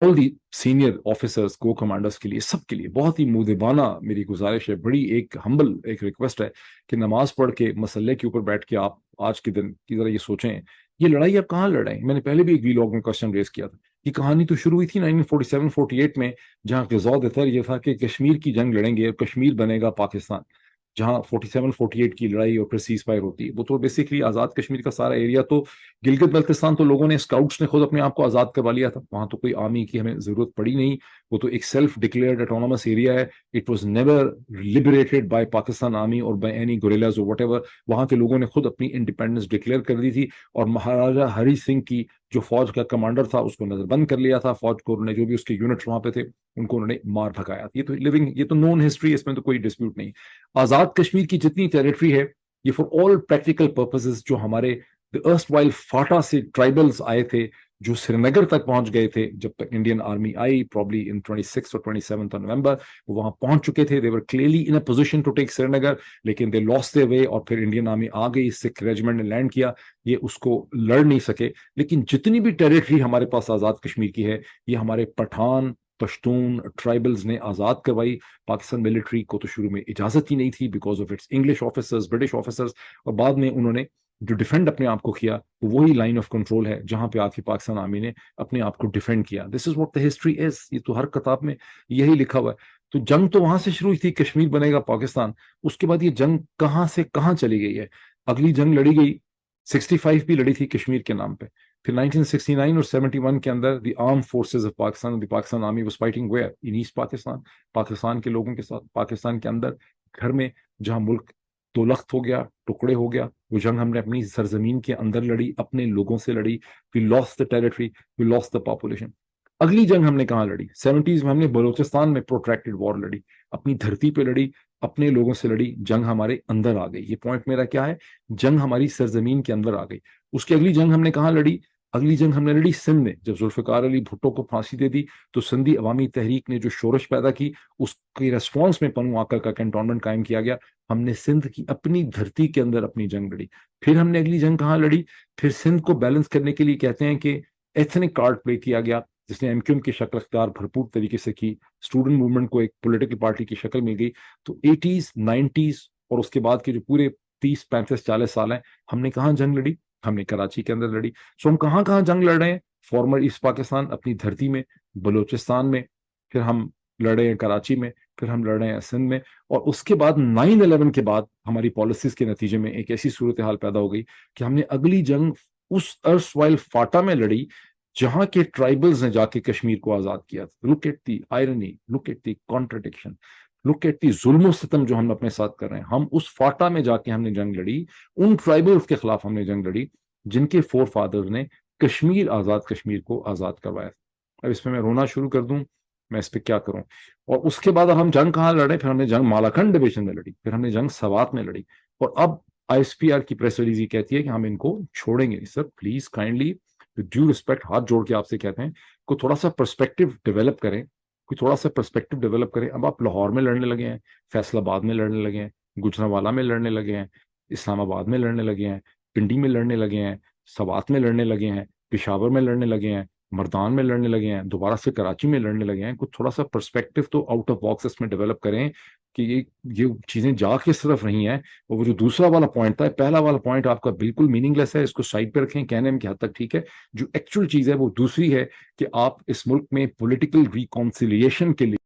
All the senior officers, को commanders के लिए, सबके लिए बहुत ही मुदिबाना मेरी गुजारिश है, बड़ी एक हम्बल एक रिक्वेस्ट है कि नमाज पढ़ के मसल्ले के ऊपर बैठ के आप आज के दिन की जरा ये सोचें, ये लड़ाई आप कहाँ लड़ रहे हैं। मैंने पहले भी एक वीलॉग में क्वेश्चन रेज किया था कि कहानी तो शुरू हुई थी 1947-48 में, जहाँ ग़ज़वा-ए-तर ये था कि कश्मीर की जंग लड़ेंगे और कश्मीर बनेगा पाकिस्तान। जहाँ 47-48 की लड़ाई और फिर सीज फायर होती है, वो तो बेसिकली आज़ाद कश्मीर का सारा एरिया तो, गिलगित बल्तिस्तान तो लोगों ने, स्काउट्स ने खुद अपने आप को आज़ाद करवा लिया था, वहाँ तो कोई आर्मी की हमें ज़रूरत पड़ी नहीं, वो तो एक सेल्फ डिक्लेयर्ड ऑटोनोमस एरिया है। It was never liberated bye Pakistan army और बाय एनी गोरिल्लाज और व्हाटएवर। वहाँ के लोगों ने खुद अपनी इंडिपेंडेंस डिक्लेयर कर दी थी, और महाराजा हरि सिंह की जो फौज का कमांडर था उसको नजरबंद कर लिया था, फौज को उन्होंने, जो भी उसके यूनिट्स वहां पे थे उनको उन्होंने मार भगाया। ये तो लिविंग, ये तो नोन हिस्ट्री है, इसमें तो कोई डिस्प्यूट नहीं। आजाद कश्मीर की जितनी टेरिटरी है, ये फॉर ऑल प्रैक्टिकल पर्पसेस जो हमारे अर्स्टवाइल फाटा से ट्राइबल्स आए थे, जो श्रीनगर तक पहुंच गए थे जब तक इंडियन आर्मी आई, प्रॉब्ली इन 26 और 27 नवंबर, वो वहां पहुंच चुके थे, they were clearly in a position to take Srinagar, लेकिन दे लॉस्ट देयर वे, और फिर इंडियन आर्मी आ गई, सिख रेजिमेंट ने लैंड किया, ये उसको लड़ नहीं सके। लेकिन जितनी भी टेरिटरी हमारे पास आजाद कश्मीर की है, ये हमारे पठान, पश्तून, ट्राइबल्स ने आज़ाद करवाई। पाकिस्तान मिलिट्री को तो शुरू में इजाज़त ही नहीं थी because of its English officers, British officers, और बाद में उन्होंने जो डिफेंड अपने आप को किया, तो वही लाइन ऑफ कंट्रोल है जहां पे आके पाकिस्तान आर्मी ने अपने आप को डिफेंड किया। This is what the history is, ये तो हर किताब में यही लिखा हुआ है। तो जंग तो वहां से शुरू हुई थी, कश्मीर बनेगा पाकिस्तान। उसके बाद ये जंग कहां से कहां चली गई है। अगली जंग लड़ी गई 65 भी लड़ी थी कश्मीर के नाम पे। फिर 1969 और 71 के अंदर the armed forces of Pakistan, the Pakistan army was fighting where, in east Pakistan, Pakistan के लोगों के साथ, पाकिस्तान के अंदर, घर में, जहां मुल्क दो लख्त हो गया, टुकड़े हो गया। वो जंग हमने अपनी सरजमीन के अंदर लड़ी, अपने लोगों से लड़ी। We lost the territory, we lost the population. अगली जंग हमने कहाँ लड़ी, 70s में हमने बलूचिस्तान में प्रोट्रैक्टेड वॉर लड़ी, अपनी धरती पे लड़ी, अपने लोगों से लड़ी, जंग हमारे अंदर आ गई। ये पॉइंट मेरा क्या है, जंग हमारी सरजमीन के अंदर आ गई। उसकी अगली जंग हमने कहाँ लड़ी, अगली जंग हमने लड़ी सिंध में, जब जुल्फिकार अली भुट्टो को फांसी दे दी, तो सिंधी अवामी तहरीक ने जो शोरश पैदा की, उसके रेस्पॉन्स में पन्नू आका का कैंटोनमेंट कायम किया गया। हमने सिंध की अपनी धरती के अंदर अपनी जंग लड़ी। फिर हमने अगली जंग कहाँ लड़ी, फिर सिंध को बैलेंस करने के लिए कहते हैं कि एथनिक कार्ड प्ले किया गया, जिसने एमक्यूएम की शक्ल अख्तियार भरपूर तरीके से की, स्टूडेंट मूवमेंट को एक पॉलिटिकल पार्टी की शक्ल मिल गई। तो 80s 90s और उसके बाद के जो पूरे 30 35 40 साल हैं, हमने कहाँ जंग लड़ी, हमने कराची के अंदर लड़ी। सो हम कहाँ कहाँ जंग लड़ रहे हैं, फॉर्मर ईस्ट पाकिस्तान अपनी धरती में, बलूचिस्तान में, फिर हम लड़े हैं कराची में, फिर हम लड़ रहे हैं सिंध में। और उसके बाद 9/11 के बाद हमारी पॉलिसीज के नतीजे में एक ऐसी सूरत हाल पैदा हो गई कि हमने अगली जंग उस अर्सवाइल फाटा में लड़ी, जहां के ट्राइबल्स ने जाके कश्मीर को आजाद किया। Look at the irony, look at the contradiction, look at the जुल्म सितम जो हम अपने साथ कर रहे हैं। हम उस फाटा में जाके हमने जंग लड़ी, उन ट्राइबल्स के खिलाफ हमने जंग लड़ी जिनके फोर फादर ने कश्मीर, आजाद कश्मीर को आजाद करवाया। अब इसमें मैं रोना शुरू कर दूं, मैं इस पे क्या करूं। और उसके बाद अब हम जंग कहाँ लड़े, फिर हमने जंग मालाखंड डिवीजन में लड़ी, फिर हमने जंग सवात में लड़ी, और अब आईएसपीआर की प्रेस रिलीज कहती है कि हम इनको छोड़ेंगे। Sir please kindly, due respect, हाथ जोड़ के आपसे कहते हैं, को थोड़ा सा पर्सपेक्टिव डेवलप करें, कोई थोड़ा सा पर्सपेक्टिव डेवलप करें। अब आप लाहौर में लड़ने लगे हैं, फैसलाबाद में लड़ने लगे हैं, गुजरांवाला में लड़ने लगे हैं, इस्लामाबाद में लड़ने लगे हैं, पिंडी में लड़ने लगे हैं, सवात में लड़ने लगे हैं, पिशावर में लड़ने लगे हैं, मर्दान में लड़ने लगे हैं, दोबारा से कराची में लड़ने लगे हैं। कुछ थोड़ा सा पर्सपेक्टिव तो आउट ऑफ बॉक्स इसमें डेवलप करें कि ये चीजें जा किस तरफ रही हैं। और वो जो दूसरा वाला पॉइंट था, पहला वाला पॉइंट आपका बिल्कुल मीनिंगलेस है, इसको साइड पे रखें, कहने में की हद तक ठीक है। जो एक्चुअल चीज है वो दूसरी है कि आप इस मुल्क में पॉलिटिकल रिकॉन्सिलिएशन के लिए